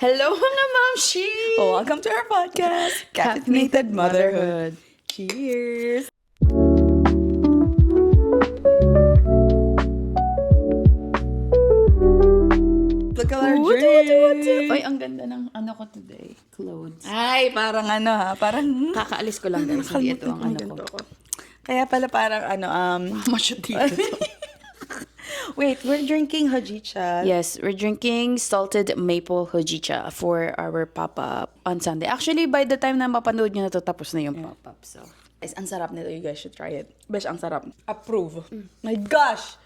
Hello mga mamshi! Welcome to our podcast, Caffeinated Motherhood. Cheers! Look at our drink! Uy, ang ganda ng ano ko today. Clothes. Ay, parang parang... Kakaalis ko lang guys. Hindi ito ang ano ko. Kaya pala parang Masyad dito to. Wait, we're drinking hojicha. Yes, we're drinking salted maple hojicha for our pop-up on Sunday. Actually, by the time na mapanood nyo na to, tapos na yung pop-up. So, Guys, ang sarap nito. You guys should try it. Besh, ang sarap. Approve. My gosh!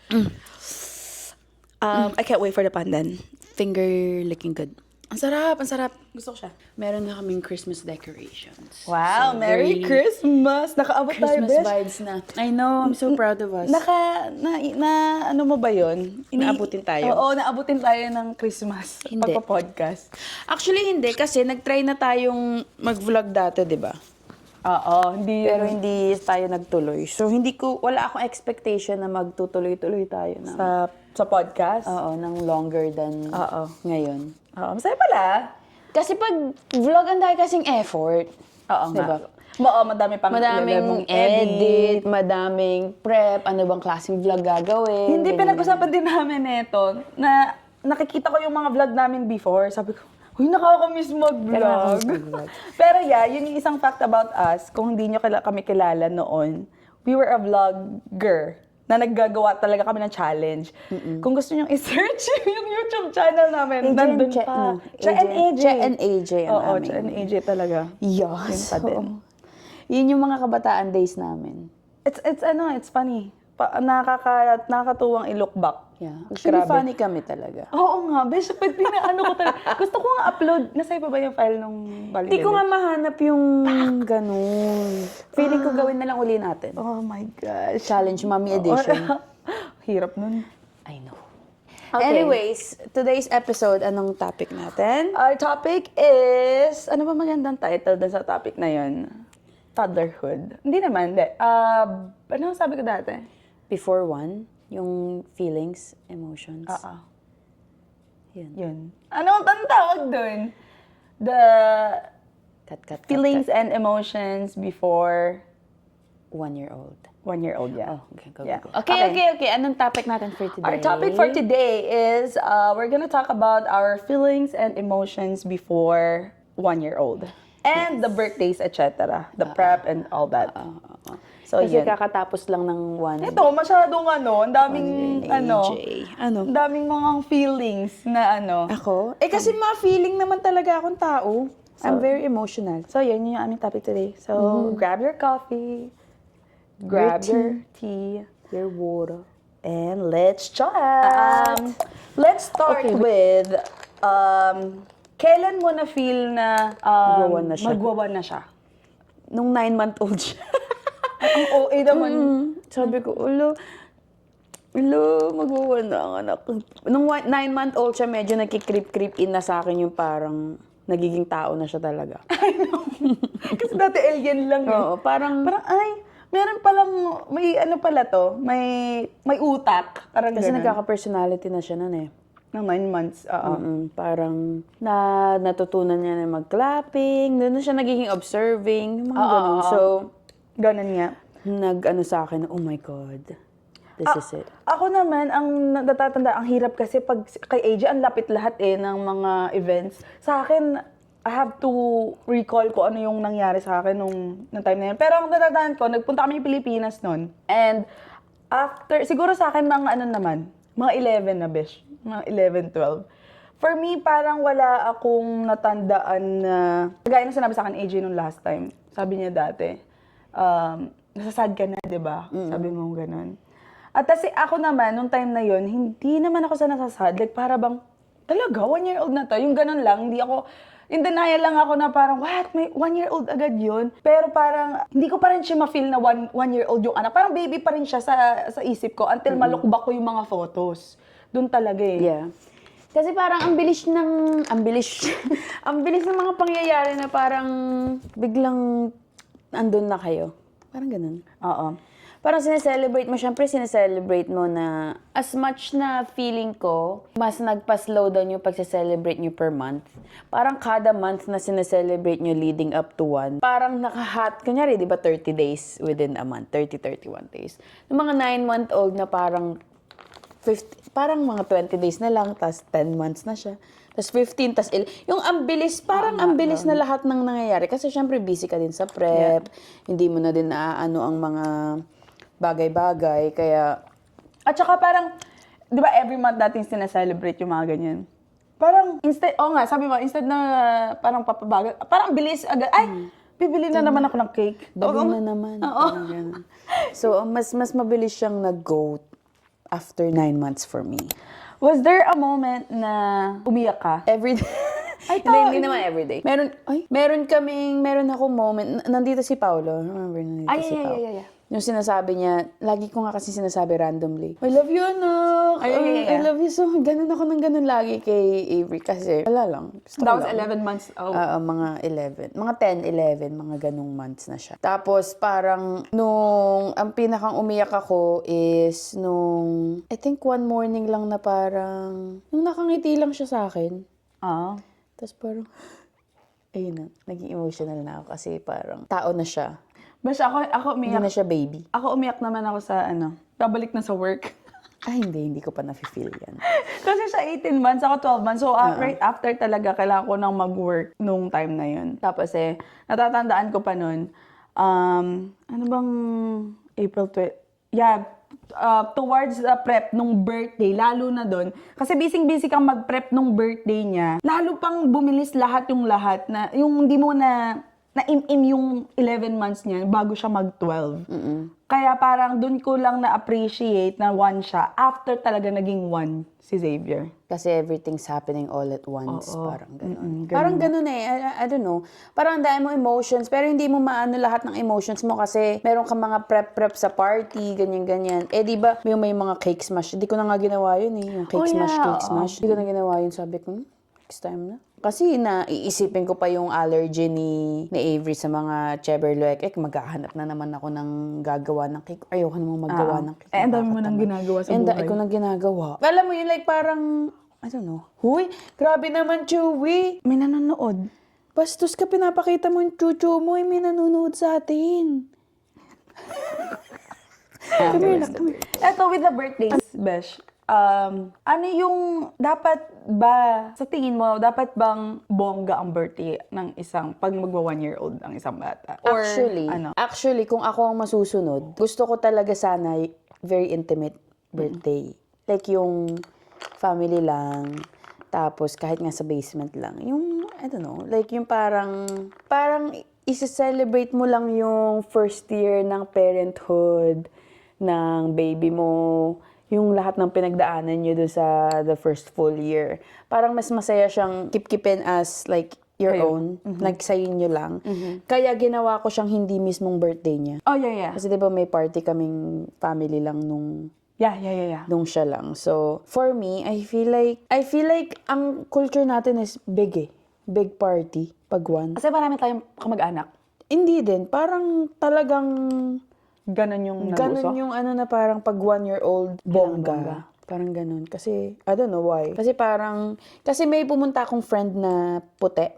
I can't wait for the pandan. finger licking good. Ang sarap, ang sarap. Gusto ko siya. Meron na kaming Christmas decorations. Wow, So, Merry very Christmas! Nakaabot tayo, Christmas Besh. vibes na. I know, I'm so proud of us. Ano mo ba yun? Naabutin tayo? Oo, naabutin tayo ng Christmas. Hindi. Pagpa-podcast. Actually, hindi. Kasi nag-try na tayong mag-vlog dati, di ba? Oo, hindi. Pero hindi tayo nagtuloy. So, wala akong expectation na magtutuloy-tuloy tayo na. Sa podcast. Oo, ng longer than Oo. ngayon. Oo, masaya pala. Kasi pag vlog, ang dahil kasing effort. Oo Diba? nga. Oo, madami pang Madaming edit, madaming prep, ano bang klaseng vlog gagawin. Hindi, ganyan. pinag-usapan din namin ito na nakikita ko yung mga vlog namin before. Sabi ko, huy, nakakamiss mag-vlog. Nakakamiss mag-vlog. Pero yeah, yun yung isang fact about us. Kung hindi nyo kami kilala noon, we were a vlogger na naggagawa talaga kami ng challenge. Kung gusto nyo i-search yung YouTube channel namin, nandun pa. Che and AJ. Che and AJ ang Oo, aming. Che and AJ talaga. Yes. Yun pa din. Yun yung mga kabataan days namin. It's funny. Nakakatuwang i-look back. Yeah. Actually, Grabe. funny kami talaga. Oo nga, besh, pag pinaano ko talaga. Gusto ko nga upload. Nasa pa ba yung file nung bali? Hindi ko nga mahanap yung ganun. Feeling ko gawin na lang uli natin. Oh my gosh. Challenge Mommy Edition. Hirap nun. I know. Okay. Anyways, today's episode, anong topic natin? Our topic is, ano ba magandang title dun sa topic na yun? Toddlerhood. Hindi naman, hindi. Ano sabi ko dati? Before one, yung feelings, emotions. Oo. Yun. Yun. Ano ang tawag dun? The Cut. feelings and emotions before 1-year-old. 1-year-old, yeah. Oh, okay, go, Yeah. go. Okay. Anong topic natin for today? Our topic for today is we're gonna talk about our feelings and emotions before 1-year-old. And the birthdays, etc. The prep and all that. So, Kasi yun. kakatapos lang ng one. Ito, masyadong ang daming, AJ. Ano? ang daming mga feelings na Ako? Kasi ma-feeling naman talaga akong tao. I'm very emotional. So, yun yung aming topic today. So, grab your coffee, grab your tea, Your water. and let's chat! Let's start with, kailan mo na feel na Magwawan na siya. magwawan na siya? Nung 9-month-old siya. Ang OA naman. Sabi ko, ulo, magwawan na ang anak. Nung 9-month-old siya, medyo nagki-creep in na sa akin yung parang nagiging tao na siya talaga. Kasi dati alien lang eh. Oo, parang Ay, meron palang, may ano pala to, may utak. Parang kasi ganun. nagkaka-personality na siya nun eh. Ng 9 months, oo. Parang natutunan niya na mag-clapping, doon na siya nagiging observing, yung mga ganun. So, Ganun nga. nag-ano sa akin, oh my God, this is it. Ako naman, ang natatanda, ang hirap kasi pag kay AJ, ang lapit lahat ng mga events. Sa akin, I have to recall ko ano yung nangyari sa akin nung time na yun. Pero ang natatandaan ko, nagpunta kami ng Pilipinas noon. And after, siguro sa akin mga mga 11 na besh. Mga 11, 12. For me, parang wala akong natandaan na, gaya na sinabi sa akin AJ nung last time. Sabi niya dati, nasasad ka na, di ba? Sabi mo ganun. At kasi ako naman, nung time na yon, hindi naman ako sa nasasad. Like, para bang, talaga, 1-year-old na to. Yung ganun lang, hindi ako, in denial lang ako na parang, what? May 1-year-old agad yun? Pero parang, hindi ko pa rin siya ma-feel na 1-year-old yung anak. Parang baby pa rin siya sa isip ko until malukbak ko yung mga photos. Doon talaga eh. Yeah. Kasi parang ang bilis ang bilis ng mga pangyayari na parang biglang andun na kayo. Parang ganun. Oo. parang sineselebrate mo, syempre sineselebrate mo na as much na feeling ko, mas nagpa-slow down yung pagse-celebrate nyo per month. Parang kada month na sineselebrate nyo leading up to one, parang kunyari, di ba 30 days within a month, 31 days. Yung mga 9-month-old na parang parang mga 20 days na lang, tas 10 months na siya. Tas 15, tas yung ambilis, parang ambilis na lahat ng nangyayari. Kasi syempre busy ka din sa prep, hindi mo na din naaano ang mga bagay-bagay, kaya... At saka parang, di ba every month natin sineselebrate yung mga ganyan? Parang, sabi mo, instead na parang papabagal, parang bilis agad, bibili na naman ako ng cake. Bago na naman. Parang ganun. So, mas mabilis siyang nag-go after 9 months for me. Was there a moment na umiyak ka? Every day. Hindi naman everyday. Meron akong moment. Nandito si Paolo. Remember, nandito si Paolo. Yeah. Yung sinasabi niya, lagi ko nga kasi sinasabi randomly, I love you, anak. I love you so. Ganun ako ng ganun lagi kay Avery. Kasi, wala lang. Gusto That ko was lang. 11 months old. Mga 11. Mga 10, 11. Mga ganung months na siya. Tapos, parang, ang pinakang umiyak ako is I think one morning lang na parang, nung nakangiti lang siya sa akin. Tapos parang, ayun na, naging emotional na ako kasi parang, tao na siya. Basta ako Hindi umiyak. na siya baby. Ako umiyak naman ako sa babalik na sa work. Ay, hindi ko pa na-feel yan. Kasi siya 18 months, ako 12 months. So, right after talaga, kailangan ko nang mag-work nung time na yun. Tapos natatandaan ko pa nun, ano bang April 12? Yeah, towards the prep nung birthday, lalo na doon. Kasi busy kang mag-prep nung birthday niya. Lalo pang bumilis lahat, na yung hindi mo na-im-im yung 11 months niya bago siya mag-12. Kaya parang doon ko lang na-appreciate na one siya after talaga naging one si Xavier. Kasi everything's happening all at once. Parang ganun. ganun. Parang ganun I don't know. Parang dahil mo emotions, pero hindi mo maano lahat ng emotions mo kasi meron ka mga prep sa party, ganyan-ganyan. Di ba, may mga cake smash. Hindi ko na nga ginawa yun Yung cake smash. Hindi ko na ginawa yun. Sabi ko, next time na. Kasi naiisipin ko pa yung allergy ni Avery sa mga Cheberluek. Maghahanap na naman ako ng gagawa ng cake. Ayoko namang maggawa ng cake. Ang dami mo nang ginagawa sa buhay. Ang ko nang ginagawa. Alam mo yun, parang, I don't know. Huy, grabe naman, Chewy. May nanonood. Bastos ka, pinapakita mo yung chuchu mo, may nanonood sa atin. Come here. Eto, with the birthdays, Besh, ano yung dapat ba, sa tingin mo, dapat bang bongga ang birthday ng pag magwa 1-year-old ang isang bata? Or, Actually, kung ako ang masusunod, gusto ko talaga sana very intimate birthday. Like yung family lang, tapos kahit nga sa basement lang. Yung, I don't know, like yung parang isi-celebrate mo lang yung first year ng parenthood ng baby mo, yung lahat ng pinagdaanan nyo doon sa the first full year. Parang mas masaya siyang kip-kipin as like your own. Like sa'yo nyo lang. Kaya ginawa ko siyang hindi mismong birthday niya. Oh, yeah. Kasi diba may party kaming family lang nung Yeah. nung siya lang. So, for me, I feel like ang culture natin is big Big party pag one. Kasi marami tayong kamag-anak. Hindi din. Parang talagang Ganon yung naguso? Ganon yung na parang pag 1-year-old bongga. Parang ganon. Kasi, I don't know why. Kasi may pumunta akong friend na puti.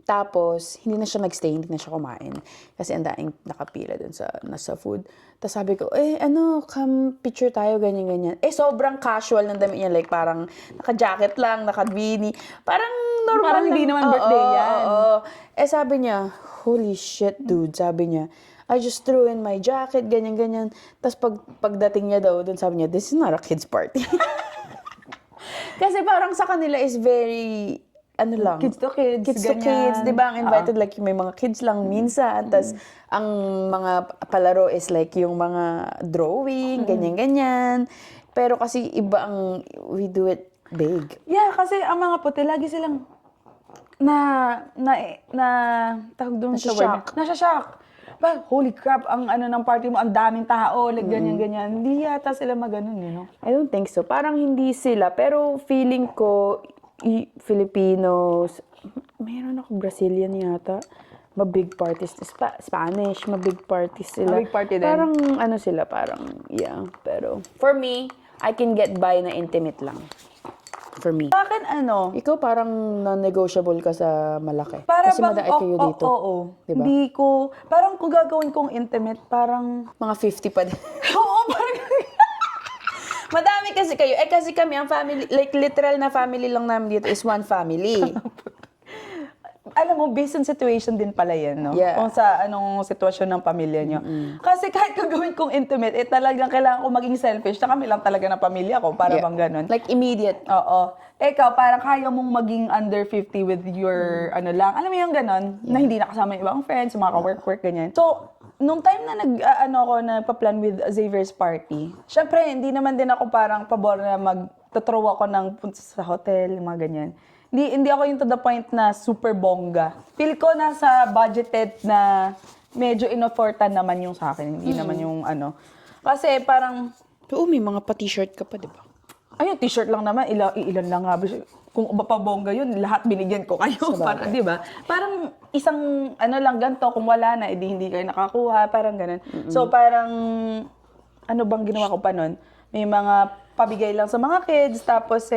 Tapos, hindi na siya nagstay, hindi na siya kumain. Kasi ang daing nakapila dun nasa food. Tapos sabi ko, come picture tayo, ganyan-ganyan. Sobrang casual ng damit niya. Like, parang naka-jacket lang, naka-beanie. Parang normal Parang hindi naman birthday yan. Sabi niya, holy shit, dude. Sabi niya, I just threw in my jacket, ganyan-ganyan. Tapos pagdating niya daw, dun sabi niya, this is not a kids party. Kasi parang sa kanila is very, lang. Kids to kids. Kids to kids. Diba? Ang invited, like, may mga kids lang minsan. Tapos, ang mga palaro is like yung mga drawing, ganyan-ganyan. Pero kasi iba we do it big. Yeah, kasi ang mga puti, lagi silang tawag doon sa word. Nasa-shock. Holy crap, ang ng party mo, ang daming tao, like ganyan-ganyan. Hindi yata sila maganon, I don't think so. Parang hindi sila. Pero feeling ko, Filipinos, mayroon ako Brazilian yata. mabig parties. Spanish, mabig parties sila. Mabig party din. Parang ano sila, parang, yeah. Pero, for me, I can get by na intimate lang. For me. Sa akin, ano, Ikaw parang non-negotiable ka sa malaki. para Kasi madai kayo dito. Oo. Diba? Hindi ko, parang kung gagawin kong intimate, parang, Mga 50 pa din. oo, parang, Madami kasi kayo. Eh kasi kami, ang family, like literal na family lang namin dito is one family. alam mo, based on situation din pala yan, no? Yeah. Kung sa anong sitwasyon ng pamilya nyo. Kasi kahit gagawin kong intimate, talagang kailangan ko maging selfish na kami lang talaga ng pamilya ko, para bang ganun. Like immediate. Oo. Ikaw, parang kaya mong maging under 50 with your, ano lang, alam mo yung ganon, na hindi nakasama yung ibang friends, yung mga ka-work-work, ganyan. So, nung time na nagpa-plan with Xavier's party, syempre, hindi naman din ako parang pabor na mag-throw ako ng punta sa hotel, yung mga ganyan. Hindi ako yung to the point na super bongga. Feel ko nasa budgeted na medyo inoffertan naman yung sa akin, hindi naman yung ano. Kasi parang, Oo, may mga pa-t-shirt ka pa, di ba? ayun, t-shirt lang naman, ilan lang nga. Kung mapabongga yun, lahat binigyan ko kayo. Para, di ba? Parang isang, ano lang, ganito, kung wala na, edi hindi kayo nakakuha, parang ganun. So, parang, ano bang ginawa ko pa nun? May mga pabigay lang sa mga kids, tapos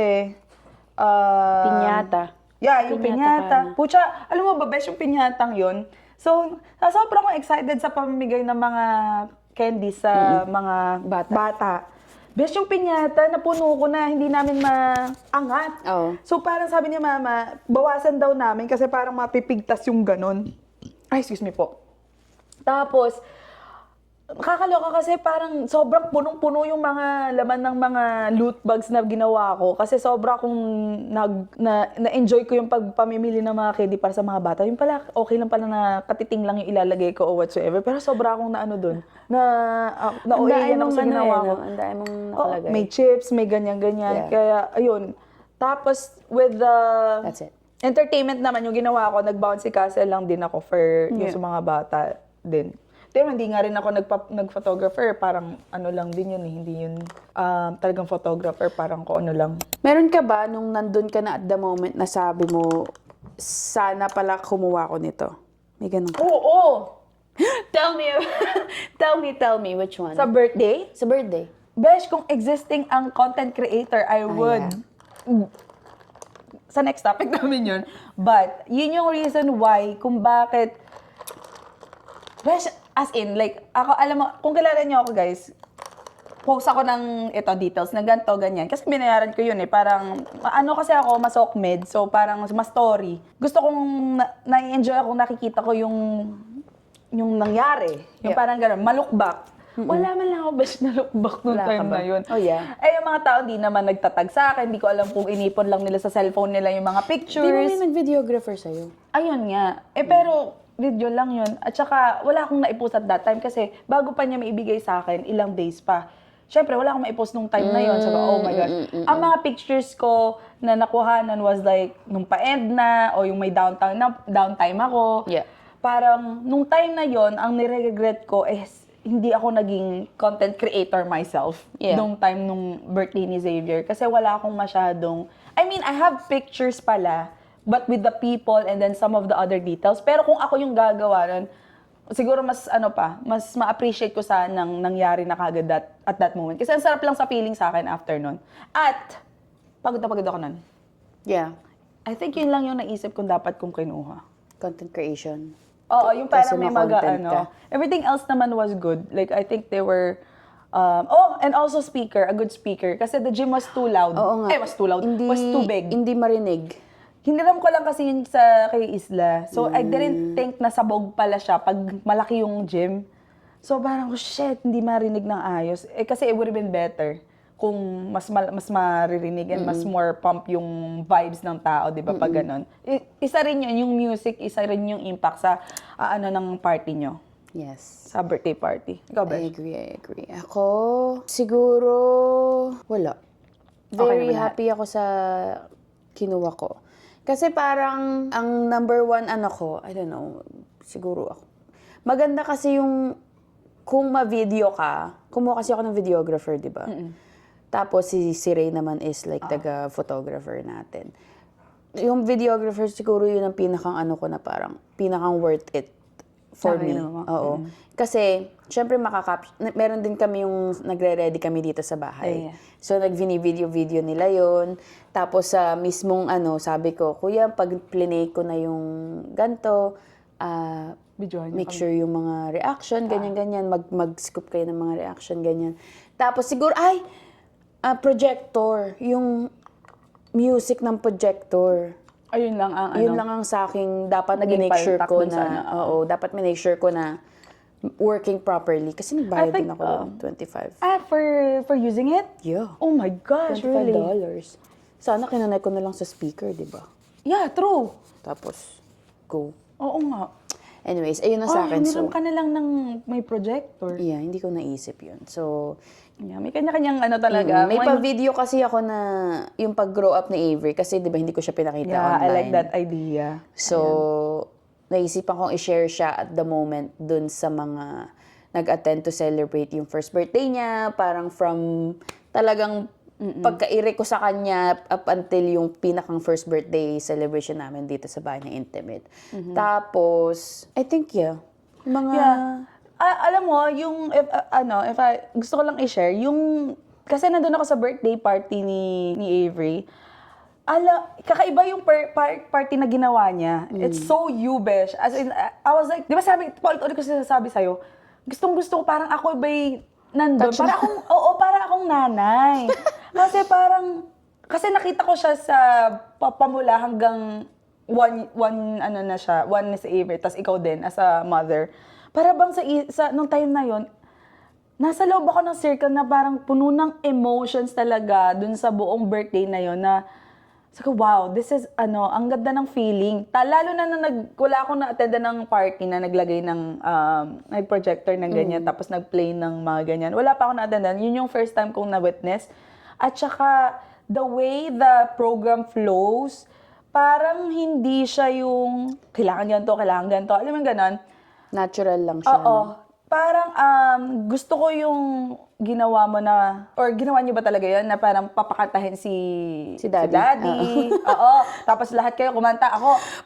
Piñata. Yeah, yung Piñata piñata. Pucha, alam mo ba, best yung piñatang yun? So, sobrang akong excited sa pamimigay ng mga candy sa mga bata. Best yung piñata, napuno ko na, hindi namin maangat. Oo. So parang sabi ni mama, bawasan daw namin kasi parang mapipigtas yung ganon. Ay, excuse me po. Tapos, nakakaloka kasi parang sobrang punong-puno yung mga laman ng mga loot bags na ginawa ko. Kasi sobra akong na-enjoy ko yung pagpamimili ng mga candy para sa mga bata. Yung pala, okay lang pala na katiting lang yung ilalagay ko or whatsoever. Pero sobra akong naano dun. Na-OA-yan ako sa ginawa ko. Ang dami mong Oh, nakalagay. may chips, may ganyan-ganyan. Yeah. Kaya, ayun. Tapos, with the That's it. entertainment naman, yung ginawa ko, nag-bouncy castle lang din ako for yung sa mga bata din. Pero hindi nga rin ako nag-photographer. Parang ano lang din yun eh. Hindi yun talagang photographer. Parang ko ano lang. Meron ka ba nung nandun ka na at the moment na sabi mo, sana pala kumuha ko nito? May ganun ka? Oo! Tell me which one? Sa birthday, Sa birthday. besh, kung existing ang content creator, I would. Sa next topic namin yun. But, yun yung reason why, kung bakit, besh, as in, like, ako, alam mo, kung kilala niyo ako, guys, post ako ng details na ganito, ganyan. Kasi binayaran ko yun eh. Parang, ano kasi ako, masokmed. So, parang mas story. Gusto kong, na-enjoy akong nakikita ko yung nangyari. Yung parang gano'n, malukbak. Wala man lang ako best na lookback nung Wala ka time ba? na yun. Oh, yeah. Eh, yung mga tao hindi naman nagtatag sa akin. Hindi ko alam kung inipon lang nila sa cellphone nila yung mga Di ba pictures. may nag-videographer sa'yo? Ayun nga. Eh, pero video lang yun. At saka, wala akong naipost at that time kasi bago pa niya maibigay sa akin, ilang days pa. Siyempre, wala akong maipost nung time na yun. Sabi, oh my God. Ang mga pictures ko na nakuhanan was like, nung pa-end na, o yung may downtime ako. Yeah. Parang, nung time na yon ang nire-regret ko is, hindi ako naging content creator myself. Yeah. Nung time nung birthday ni Xavier. Kasi wala akong masyadong, I mean, I have pictures pala, but with the people and then some of the other details. Pero kung ako yung gagawa nun, siguro mas mas ma-appreciate ko nang nangyari na kagad at that moment. Kasi ang sarap lang sa feeling sa akin after nun. At, pagod na pagod ako nun. Yeah. I think yun lang yung naisip kong dapat kong kinuha. Content creation. Oo, yung Kasi parang may ma-content ka. Everything else naman was good. Like, I think they were, and also speaker, a good speaker. Kasi the gym was too loud. Oo nga. Was too loud. Was too big. Hindi marinig. Hiniram ko lang kasi yun kay Isla. So, I didn't think na sabog pala siya pag malaki yung gym. So, parang, oh, shit, hindi marinig ng ayos. Eh, kasi it would have been better kung mas maririnig and mas more pump yung vibes ng tao, di ba, pag ganon. Isa rin yun, yung music, isa rin yung impact sa ng party nyo. Yes. Sa birthday party. Ikaw ba? I agree. Ako, siguro, wala. Very naman lahat. happy ako sa kinuha ko. Kasi parang, ang number one, I don't know, siguro ako. Maganda kasi yung, kung ma-video ka, kumuha kasi ako ng videographer, di ba? Tapos si Ray naman is like taga-photographer natin. yung videographer siguro yun ang pinakang ano ko na parang, pinakang worth it for me. Naman. Oo. Kasi, syempre meron din kami yung nagre-ready kami dito sa bahay. Yeah. So, nag-video nila yon. Tapos, sa mismong sabi ko, Kuya, pag plinay ko na yung ganto, Videohan niyo make sure yung mga reaction, ganyan-ganyan, mag-scoop kayo ng mga reaction, ganyan. Tapos, siguro, projector, yung music ng projector. Ayun lang ang Yun lang ang sa akin, dapat Naging make sure paltak ko dun na, sa ano. dapat make sure ko na working properly. Kasi nagbayad I think, din ako ng 25. For using it? Yeah. Oh my gosh, really? $25. Sana kinanay ko na lang sa speaker, di ba? Yeah, true. Tapos, go. Oo nga. Anyways, ayun na sa akin. Hiniram So, ka na lang ng may projector. yeah, hindi ko naisip yun. So, Yeah, may kanya-kanyang ano talaga. may pa-video kasi ako na yung pag-grow up ni Avery. Kasi di ba hindi ko siya pinakita Yeah, online. I like that idea. So, naisipan kong i-share siya at the moment dun sa mga nag-attend to celebrate yung first birthday niya. Parang from talagang pagka-ire ko sa kanya up until yung pinakang first birthday celebration namin dito sa bahay na intimate. Tapos, I think, mga... Yeah. Alam mo, yung, gusto ko lang i-share, kasi nandun ako sa birthday party ni Avery, kakaiba yung party na ginawa niya. It's so you, besh. As in, I was like, di ba paulit-ulit ko sinasabi sa'yo, gustong-gusto ko, parang ako ba'y nandun. Para akong nanay. Kasi nakita ko siya sa pamula hanggang one na si Avery, tas ikaw din as a mother. Para bang nung time na yon, nasa loob ako ng circle na parang puno ng emotions talaga dun sa buong birthday na yon na sabi ko, wow, this is ang ganda ng feeling. Lalo na wala akong na-attend ng party na naglagay ng projector ng ganyan, tapos nag-play ng mga ganyan. Wala pa akong na-attend. Yun yung first time kong na-witness. At saka, the way the program flows, parang hindi siya yung kailangan ganito. Alam mo yung ganon? Natural lang siya. Oo. Parang gusto ko yung ginawa mo na, or ginawa niyo ba talaga yun, na parang papakantahin si Daddy. Oo. Tapos lahat kayo kumanta.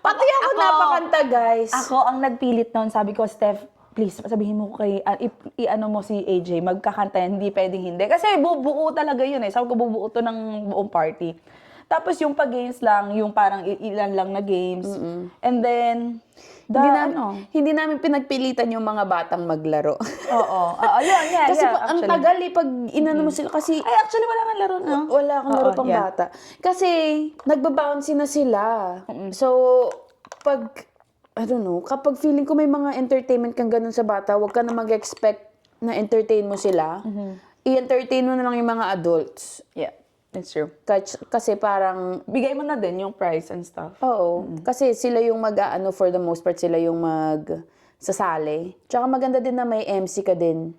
Pati ako napakanta, guys. Ako ang nagpilit noon. Sabi ko, Steph, please, sabihin mo kay, i-ano mo si AJ, magkakanta yan, hindi pwedeng hindi. Kasi bubuo talaga yun eh. Sabi ko, bubuo to ng buong party. Tapos yung pag-games lang, yung parang ilan lang na games. And then, hindi namin pinagpilitan yung mga batang maglaro. Oo. Yeah, Kasi yeah, ang tagal pag inano mo sila. Kasi ay, actually, wala kang laro, no? wala akong laro pang yeah. bata. Kasi nagbabouncy na sila. So, kapag feeling ko may mga entertainment kang ganun sa bata, huwag ka na mag-expect na entertain mo sila. I-entertain mo na lang yung mga adults. Yeah, that's true. Kasi parang... Bigay mo na din yung price and stuff. Oo. Kasi sila yung for the most part, sila yung sasali. Tsaka maganda din na may MC ka din.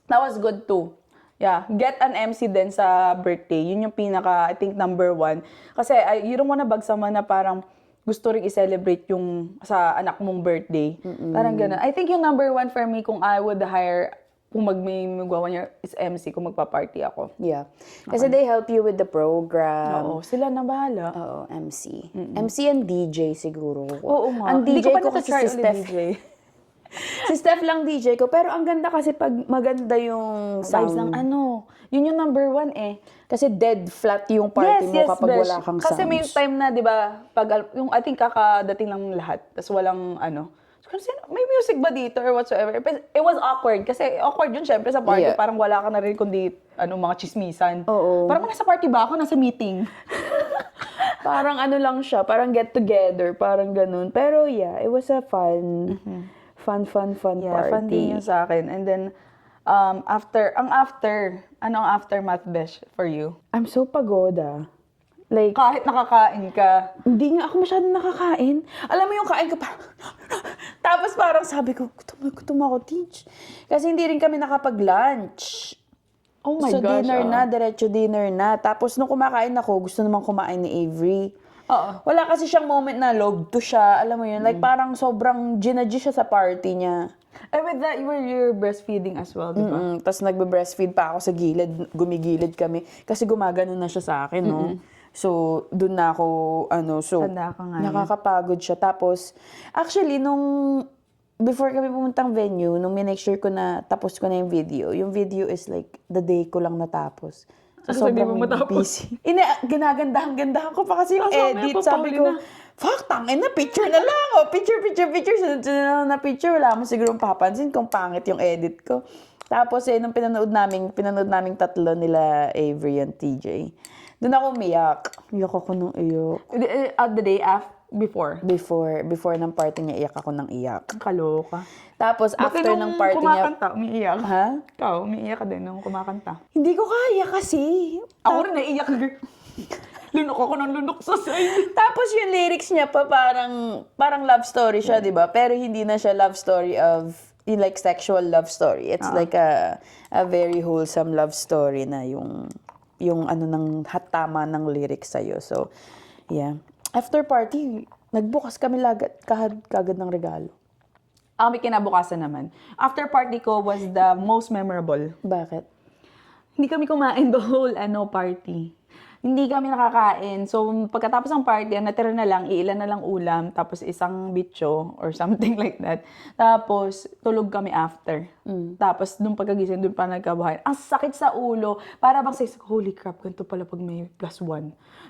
That was good too. Yeah, get an MC din sa birthday. Yun yung pinaka, I think, number 1. Kasi you don't wanna bag someone na parang gusto rin i-celebrate yung sa anak mong birthday. Parang gano'n. I think yung number 1 for me, kung I would hire, kung magagawa niya is MC, kung magpa-party ako. Yeah. Kasi they help you with the program. Oo, sila na bahala. Oo, MC. MC and DJ siguro. Oo nga. Ang Hindi DJ ko pa ko kasi na-try si ulit Steph. DJ. Si Steph lang DJ ko. Pero ang ganda kasi pag maganda yung sound. Vibes ng yun yung number 1 eh. Kasi dead flat yung party mo kapag besh. wala kang Kasi sounds. may time na, di ba, yung I think kakadating lang lahat, tapos walang kasi may music ba dito or whatsoever? It was awkward. Kasi awkward yun, syempre, sa party. Yeah. Parang wala ka na rin kundi, mga chismisan. Oo. Parang nasa party ba ako? Nasa meeting. Parang lang siya, parang get together, parang ganun. Pero yeah, it was a fun Yeah, fun din yun sa akin. And then, ano ang aftermath, besh, for you? I'm so pagoda. Like, Kahit nakakain ka. hindi nga ako masyadong nakakain. Alam mo yung kain ko parang... Tapos parang sabi ko, gutom ako, teach. Kasi hindi rin kami nakapag-lunch. Oh my So gosh. dinner na, diretso dinner na. Tapos nung kumakain ako, gusto naman kumain ni Avery. Oo. Wala kasi siyang moment na log to siya. Alam mo yun, like parang sobrang ginadji siya sa party niya. And with that, you're breastfeeding as well, di ba? Tapos nagbe-breastfeed pa ako sa gilid, gumigilid kami. Kasi gumagano na siya sa akin, no? So, dun na ako, Tanda ka nga yun. nakakapagod siya. Tapos, actually, before kami pumuntang venue, nung minake sure ko na tapos ko na yung video is like, the day ko lang natapos. So, Hindi sobrang mo matapos? busy. Ginagandahan-gandahan ko pa kasi yung Kasama edit. yung Sabi ko, Paulina. fuck, tangin na, picture na lang. Oh. Picture. Sunod-sunod na picture. Wala mo siguro papansin kung pangit yung edit ko. Tapos, nung pinanood namin tatlo nila, Avery and TJ. Doon ako umiyak. Iyak ako nung iyak. The day before. Before ng party niya, iyak ako ng iyak. Kaloka. Tapos, after ng party niya... kumakanta, umiiyak. Ha? Ikaw, umiiyak ka din nung kumakanta. Hindi ko kaya kasi. Ako rin naiiyak. Lunok ako ng lunok sa side. Tapos yung lyrics niya pa parang love story siya, 'di ba? Pero hindi na siya love story of like sexual love story. It's like a very wholesome love story na yung ng hatama ng lyrics sa'yo. So, yeah. After party, nagbukas kami kagad ng regalo. May kinabukasan naman. After party ko was the most memorable. Bakit? Hindi kami kumain the whole party. Hindi kami nakakain. So, pagkatapos ng party, natira na lang, iilan na lang ulam, tapos isang bitcho or something like that. Tapos, tulog kami after. Tapos, nung pagkagising, doon pa nagkabahay. Ang sakit sa ulo. Para bang sa isip, holy crap, ganito pala pag may +1.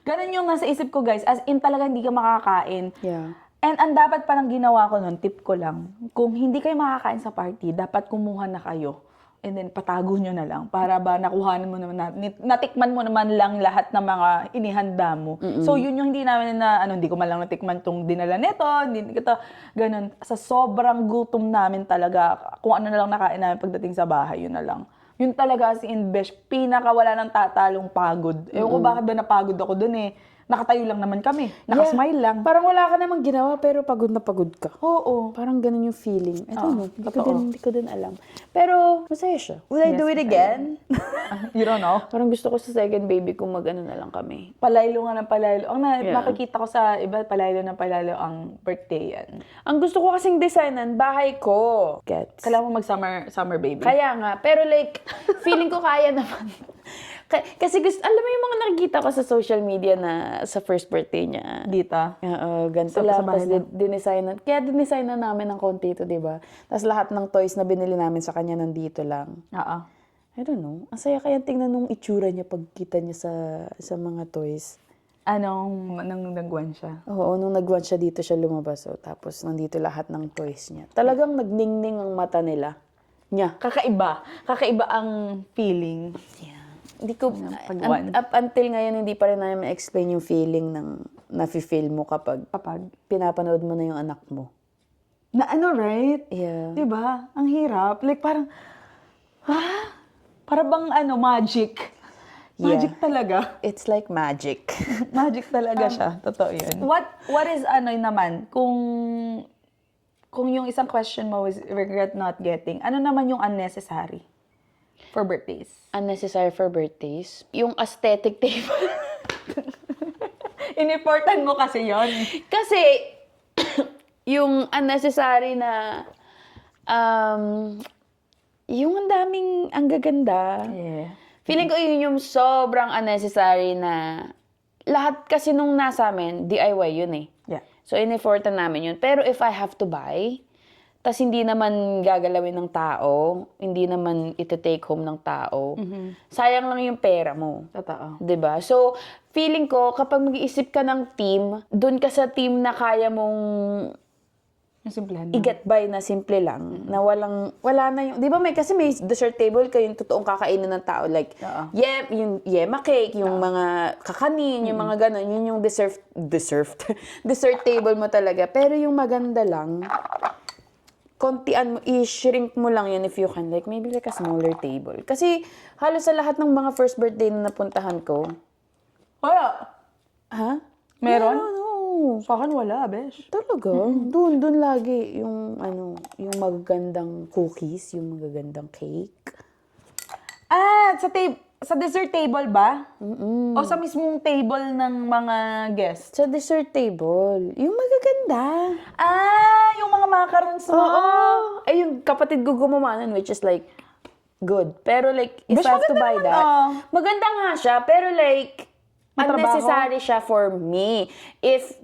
Ganun yung nasa isip ko, guys. As in, talaga hindi ka makakain. Yeah. And ang dapat parang ginawa ko nun, tip ko lang, kung hindi kayo makakain sa party, dapat kumuha na kayo. And then, patago nyo na lang. Para ba nakuhanan mo naman, natikman mo naman lang lahat ng mga inihanda mo. So, yun yung hindi namin hindi ko malang natikman tong dinala nito, hindi kita, ganun. Sa sobrang gutom namin talaga, kung ano na lang nakain namin pagdating sa bahay, yun na lang. Yun talaga as in, besh, pinakawala ng tatalong pagod. Ewan ko bakit ba napagod ako dun eh. Nakatayo lang naman kami. Nakasmile lang. Parang wala ka namang ginawa, pero pagod na pagod ka. Oo. Parang ganun yung feeling. I don't know. totoo. Hindi ko din alam. Pero, masaya siya. Would I do it again? You don't know? Parang gusto ko sa second baby ko na lang kami. Palaylo nga ng palaylo. Ang nakikita ko sa iba, palaylo ng palaylo ang birthday yan. Ang gusto ko kasing designan, bahay ko. Gets? Kailangan mo summer baby. Kaya nga. Pero like, feeling ko kaya naman. Kasi alam mo yung mga nakikita ko sa social media na sa first birthday niya. Dita. Oo, ganito Sa lang. bahay Tapos dinesignan namin ng konti ito, di ba? Tapos lahat ng toys na binili namin sa kanya nandito lang. Oo. I don't know. Ang saya kaya tingnan nung itsura niya pagkita niya sa mga toys. Nang nagwan siya. Oo, nung nagwan siya dito siya lumabas. Oh, tapos nandito lahat ng toys niya. Talagang nagningning ang mata nila. Niya. Kakaiba. Kakaiba ang feeling. Yeah. Hindi ko, pagwan. up until ngayon, hindi pa rin namin ma-explain yung feeling ng nafe-feel mo kapag pinapanood mo na yung anak mo. Na right? Yeah. Diba? Ang hirap. Like parang, para bang magic. Magic talaga. It's like magic. Magic talaga siya. Totoo yun. What is naman, kung yung isang question mo was regret not getting, ano naman yung unnecessary for birthdays? Unnecessary for birthdays? Yung aesthetic table. Inimportan mo kasi yon. Kasi, yung unnecessary na, yung ang daming, ang gaganda. Yeah. Feeling ko yun yung sobrang unnecessary na, lahat kasi nung nasa amin, DIY yun eh. Yeah. So, in-effortan namin yun. Pero if I have to buy, tas hindi naman gagalawin ng tao, hindi naman iti-take home ng tao, sayang lang yung pera mo. Totoo. 'Di ba? So, feeling ko, kapag mag-iisip ka ng team, dun ka sa team na kaya mong Yung simplihan mo. i-get by na simple lang, na wala na yung, 'di ba kasi may dessert table kayo, yung totoong kakainin ng tao, like, yung yema cake, yung mga kakanin, yung mga ganon, yun yung dessert table mo talaga. Pero yung maganda lang, kontian mo, i-shrink mo lang yan if you can. Like, maybe like a smaller table. Kasi, halos sa lahat ng mga first birthday na napuntahan ko. Wala. Ha? Meron? Oo. Sa akin wala, besh. Talaga? Doon lagi yung, yung magagandang cookies, yung magagandang cake. Sa dessert table ba? O sa mismong table ng mga guests? Sa dessert table, yung magaganda. Yung mga macarons mo. Oo. Ay, yung kapatid ko gumawa nun, which is like, good. Pero like, if Besh, I have to maganda buy naman, that, maganda nga siya, pero like, Matrabaho? unnecessary siya for me. If,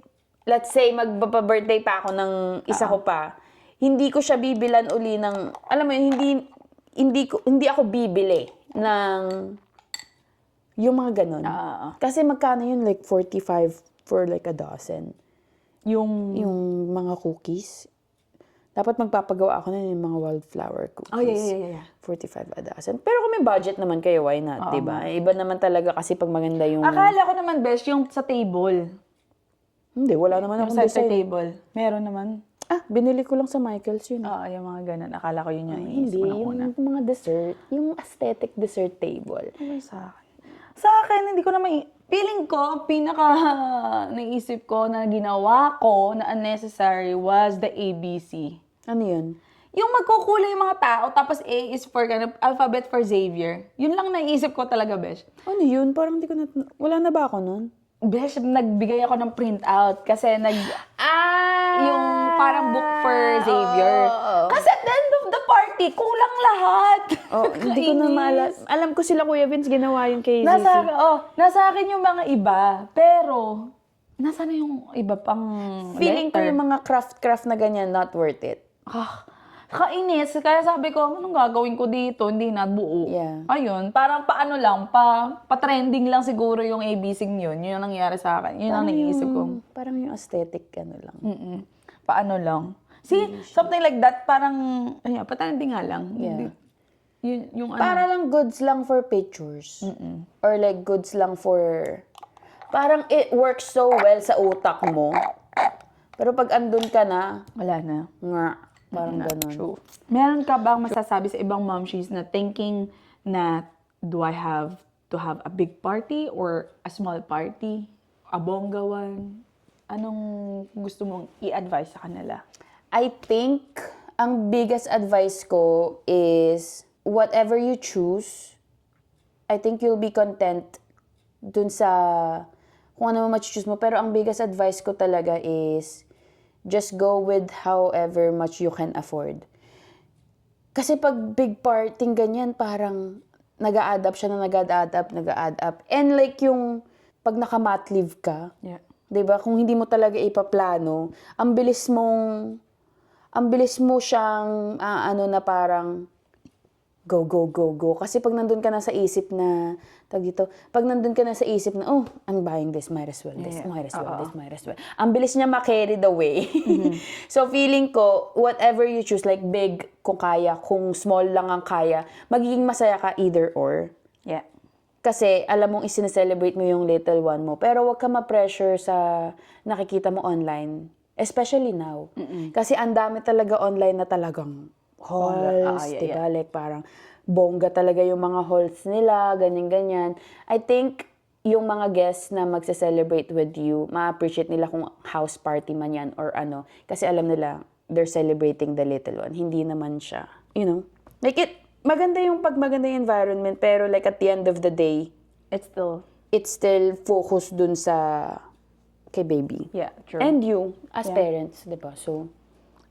let's say, magpapa-birthday pa ako ng isa ko pa, hindi ko siya bibilan uli ng, alam mo yun, hindi ako bibili ng yung mga ganun. Kasi magkano yun? Like 45 for like a dozen. Yung Mga cookies. Dapat magpapagawa ako na yung mga wildflower cookies. Oh, yeah. 45 a dozen. Pero kung may budget naman kayo, why not, diba? Iba naman talaga kasi pag maganda yung... Akala ko naman, best, yung sa table. Hindi, wala naman Yung akong center design. table. Meron naman. Binili ko lang sa Michael's yun. Oo, yung mga ganun. Akala ko yun yung Hindi, iniisip ko ng una. yung mga dessert, yung aesthetic dessert table. Ano sa akin? Sa akin, hindi ko na feeling ko, pinaka naisip ko na ginawa ko na unnecessary was the ABC. Ano yun? Yung magkukulay yung mga tao, tapos A is for alphabet for Xavier. Yun lang naisip ko talaga, Besh. Ano yun? Parang hindi ko na... Wala na ba ako nun? Besh, nagbigay ako ng printout kasi yung parang book for Xavier. Kasi at the end of the party, kulang lahat. Hindi ko na maalala. Alam ko sila Kuya Vince ginawa yung kay Zizi. Nasa akin yung mga iba, pero nasa na yung iba pang Feeling ko letter? yung mga craft na ganyan, not worth it. Kainis. Kaya sabi ko, anong gagawin ko dito? Hindi na buo. Yeah. Ayun, parang paano lang, pa-trending lang siguro yung ABC yun. Yun ang nangyari sa akin. Yun ang naisip ko. Parang yung aesthetic, ano lang. Paano lang. See, something like that, parang, pa-trending nga lang. Yeah. Yung ano. Para lang goods lang for pictures. Or like goods lang for... Parang it works so well sa utak mo. Pero pag andun ka na, Wala na. nga, parang ganun. True. Meron ka bang masasabi sa ibang momshies na thinking na do I have to have a big party or a small party? A bonggawan? Anong gusto mong i-advise sa kanila? I think, ang biggest advice ko is, whatever you choose, I think you'll be content dun sa, kung ano mo choose mo. Pero ang biggest advice ko talaga is, just go with however much you can afford. Kasi pag big party ganyan, parang nag-a-add up siya na nag-a-add up. And like yung pag naka-mat leave ka, Yeah. 'di ba? Kung hindi mo talaga ipaplano, ang bilis mo siyang ano na parang go. Kasi pag nandun ka na sa isip na, pag nandun ka na sa isip na, oh, I'm buying this, might as well this, might as well. Ang bilis niya ma-carry the way. So feeling ko, whatever you choose, like big kung kaya, kung small lang ang kaya, magiging masaya ka either or. Yeah. Kasi alam mong isineselebrate mo yung little one mo, pero wag ka ma-pressure sa nakikita mo online. Especially now. Kasi ang dami talaga online na talagang halls, diba? Like parang bongga talaga yung mga halls nila, ganyan-ganyan. I think yung mga guests na magse-celebrate with you, ma-appreciate nila kung house party man yan or ano. Kasi alam nila, they're celebrating the little one. Hindi naman siya, you know? Like maganda yung environment, pero like at the end of the day, It's still focused dun sa kay baby. Yeah, true. And you, as parents, diba? So,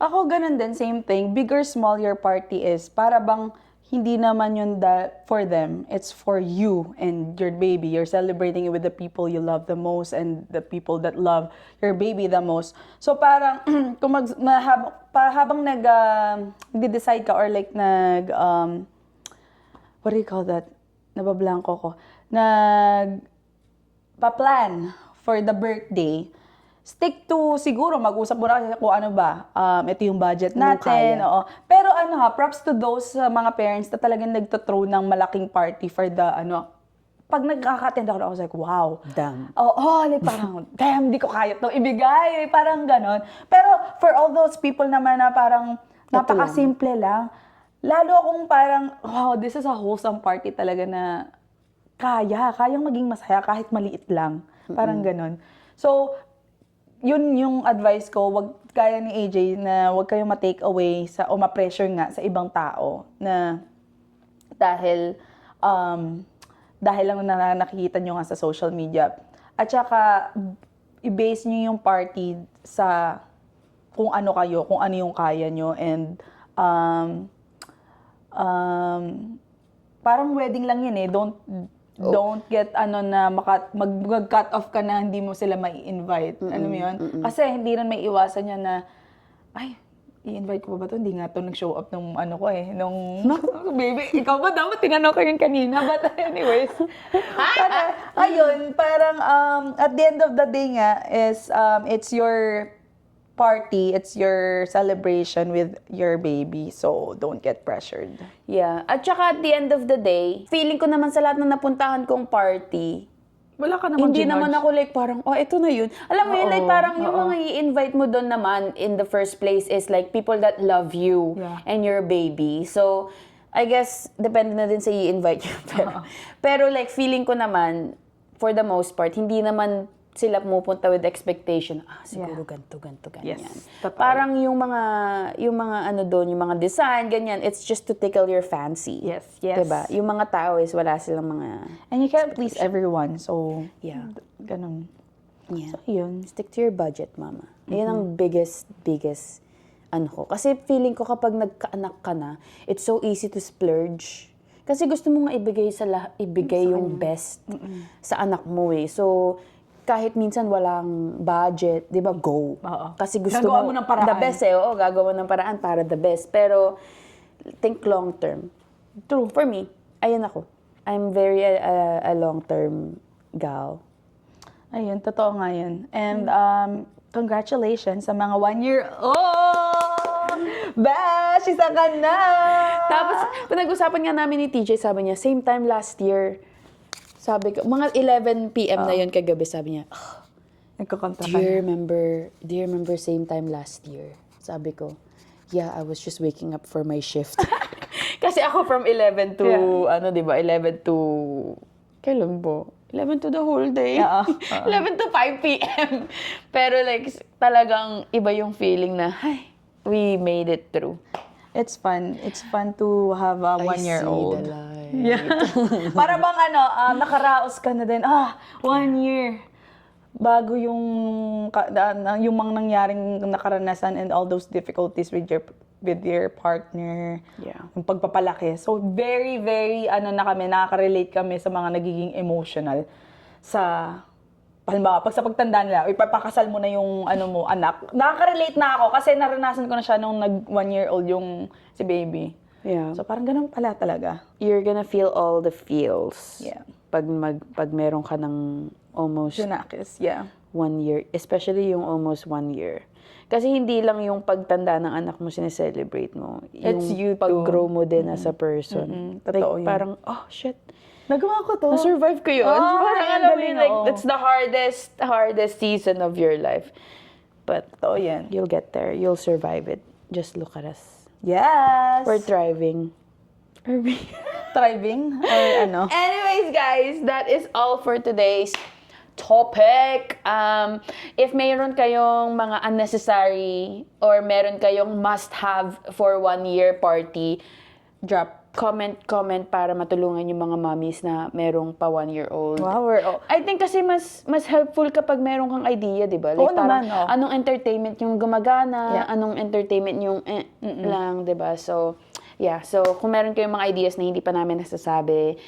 Ako ganun din, same thing. Big or small your party is, para bang hindi naman yun for them. It's for you and your baby. You're celebrating it with the people you love the most and the people that love your baby the most. So parang, kung habang nag-decide ka or like what do you call that? Nabablanko ko. Pa-plan for the birthday, stick to, siguro, mag-usap muna kasi kung ano ba, ito yung budget natin. Oo. Pero props to those mga parents na talagang nagto-throw ng malaking party for the, pag nagkaka-attend ako, I was like, wow. damn. Like parang, damn, di ko kaya itong ibigay. Parang ganon. Pero for all those people naman na parang napaka-simple lang, lalo akong parang, wow, this is a wholesome party talaga na kayang maging masaya kahit maliit lang. Parang ganon. So, yun yung advice ko, wag kaya ni AJ na wag kayong ma-take away o ma-pressure nga sa ibang tao na dahil lang na nakikita nyo nga sa social media. At saka, i-base nyo yung party sa kung ano kayo, kung ano yung kaya nyo, and parang wedding lang yun eh. Don't get mag-cut off ka na hindi mo sila mai-invite. Ano mo yun? Kasi hindi rin may iwasan yan na, ay, i-invite ko ba to? Hindi nga to nag-show up nung ano ko eh. Nung, baby, ikaw ba dapat tinanong ko yun kanina? But anyways. Parang at the end of the day nga is, it's your party, it's your celebration with your baby. So, don't get pressured. Yeah. At saka at the end of the day, feeling ko naman sa lahat ng napuntahan kong party, Wala ka naman hindi naman ako like parang, oh, ito na yun. Alam mo yun, like parang yung mga i-invite mo doon naman in the first place is like people that love you and your baby. So, I guess, depende na din sa i-invite you. Pero like, feeling ko naman, for the most part, hindi naman sila pumupunta with expectation, siguro ganito, ganyan. Yes, Parang yung mga ano doon, yung mga design, ganyan, it's just to tickle your fancy. Yes, yes. Diba? Yung mga tao is wala silang mga... And you can't please everyone, so, ganun. Yeah. So, yun. Stick to your budget, mama. Yan ang biggest ano ko. Kasi feeling ko kapag nagkaanak ka na, it's so easy to splurge. Kasi gusto mo nga ibigay yung best sa anak mo eh. So, kahit minsan walang budget, di ba, go. Kasi gusto Gagawa mo ng paraan. The best eh, oo, gagawa ng paraan para the best. Pero, think long term. True. For me, ayun ako. I'm very a long-term gal. Ayun, totoo nga yun. And congratulations sa mga 1 year. Oh! Bash! Isa ka na! Tapos, pinag-usapan nga namin ni TJ, sabi niya, same time last year. Sabi ko, mga 11 p.m. na yun kagabi, sabi niya, Nagkakontra do you remember same time last year? Sabi ko, yeah, I was just waking up for my shift. Kasi ako from 11 to, 11 to, kailan po? 11 to the whole day. 11 to 5 p.m. Pero like, talagang iba yung feeling na, we made it through. It's fun. It's fun to have a 1-year-old. I see the light. Yeah. Para bang nakaraos ka na din. 1 year. Bago yung mga nangyaring nakaranasan and all those difficulties with your partner. Yeah. Yung pagpapalaki. So very, very nakaka-relate kami sa mga nagiging emotional sa halimbawa, pag sa pagtanda nila, ipapakasal mo na yung anak. Nakaka-relate na ako kasi naranasan ko na siya nung 1-year-old yung si baby. Yeah. So parang ganun pala talaga. You're gonna feel all the feels. Yeah. Pag meron ka ng almost Junakis, yeah. 1 year, especially yung almost 1 year. Kasi hindi lang yung pagtanda ng anak mo sineselebrate mo. It's you too. pag-grow mo din as a person. Totoo Like, yun. parang, oh shit, Nagawa ko to. na-survive ko yun. Parang alam mo yun, like, that's the hardest season of your life. But, Totoo yan. you'll get there. You'll survive it. Just look at us. Yes! We're thriving. Thriving? Or Anyways, guys, that is all for today's topic. If mayroon kayong mga unnecessary or meron kayong must-have for 1-year party, Drop. comment para matulungan yung mga mommies na merong pa 1-year-old. Wow, I think kasi mas helpful kapag meron kang idea, di ba? Oo Parang naman, anong entertainment yung gumagana, Yeah. anong entertainment yung lang, di ba? So, yeah. So, kung meron kayong mga ideas na hindi pa namin nasasabi,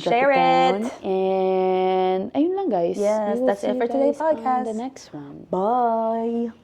drop Share down. it. And, ayun lang, guys. Yes, We will that's see it for you today's guys on podcast. the next one. Bye!